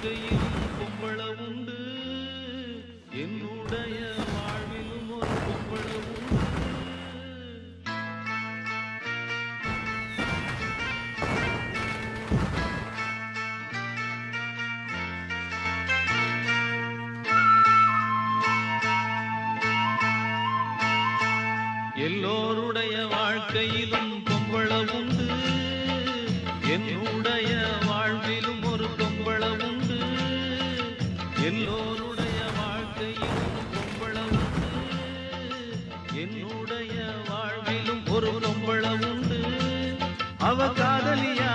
வாழ்க்கையிலும் பொம்பள உண்டு, என்னுடைய வாழ்விலும் ஒரு பொம்பள உண்டு. எல்லோருடைய வாழ்க்கையிலும் பொம்பள உண்டு, என்னுடைய வாழ்விலும் ஒரு பொம்பள உண்டு. எல்லோருடைய வாழ்க்கையிலும் பொம்பள உண்டு, என்னுடைய வாழ்விலும் ஒரு பொம்பள உண்டு. அவ காதலியா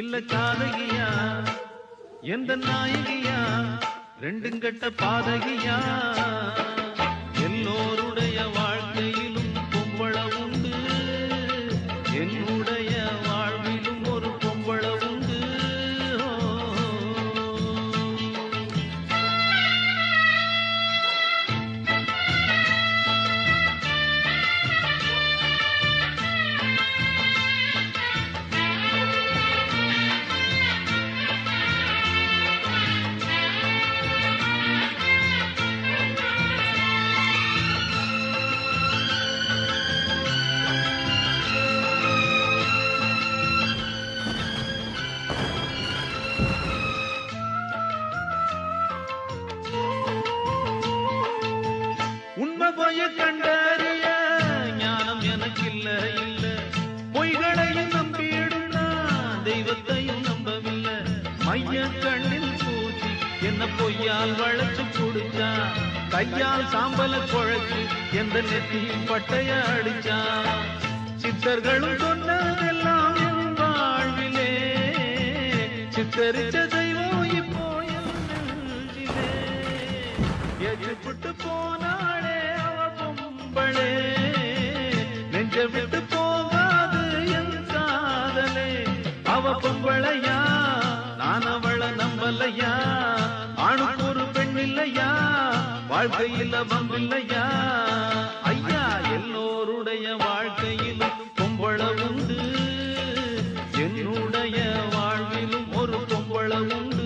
இல்ல காதகியா, எந்த நாயகியா, ரெண்டும் கட்ட பாதகியா. எல்லோருடைய வாழ்க்கையிலும் பொம்பள உண்டு, என்னுடைய வாழ்விலும் ஒரு பொம்பள உண்டு. உண்மை பொய்ய கண்டறிய ஞானம் எனக்கு இல்ல இல்ல, பொய்களையும் நம்பிடும் நான் தெய்வத்தையும் நம்பவில்லை. மைய கண்ணில் பூச்சி என்ன பொய்யால் வளைச்சு குடிச்சா, கையால் சாம்பல குழைச்சு எந்த நெத்தியில் பட்டைய அடிச்சா. சித்தர்களும் சொன்னதெல்லாம் என் வாழ்விலே, சித்தரிச்ச தெய்வம் இப்போ எதிர்பட்டு போனாளே அவ பொம்பளே, நெஞ்ச விட்டு போகாது என் காதலே. அவ பொம்பளையா நான் அவளை நம்பலையா, ஆணுக்கு ஒரு பெண் இல்லையா, வாழ்க்கையில் வம்பில்லையா. ஐயா எல்லோருடைய வாழ்க்கையிலும் பொம்பள உண்டு, என்னுடைய வாழ்விலும் ஒரு பொம்பள உண்டு.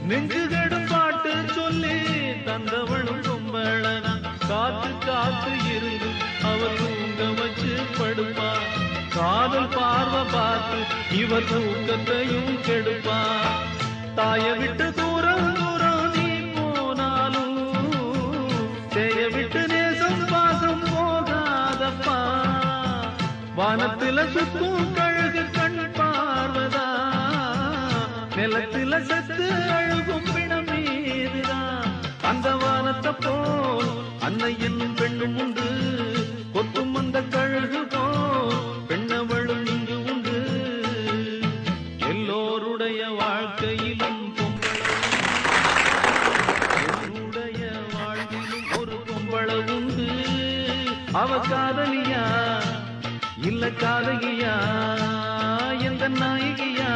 நெஞ்சு கெடும் பாட்டு சொல்லி தந்தவளும் பொம்பளனா, காத்து காத்து இருந்து அவர் தூங்க வச்சு படுப்பா. காதல் பார்வை பார்த்து இவர் தூக்கத்தையும் கெடுப்பா. தாய விட்டு தூரம் தூரம் நீ போனாலும், தேய விட்டு நேசம் பாசம் போகாதப்பா. வானத்தில சுத்தும் கழுகு கண் பார்வதா, நிலத்தில செத்து அழுகும் பிணம் மீதுதான். அந்த வானத்தை போல் அன்னையின் பெண்ணும் உண்டு, கொத்தும் அந்த கழுகு போல் பெண்ணவளும் இங்கு உண்டு. எல்லோருடைய வாழ்க்கையிலும் பொம்பள, என்னுடைய வாழ்விலும் ஒரு பொம்பள உண்டு. அவ காதலியா இல்ல காதகியா, எந்த நாயகியா,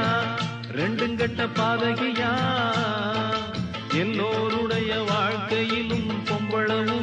ரெண்டும் கட்ட பாதகியா. எல்லோருடைய வாழ்க்கையிலும் பொம்பளவும்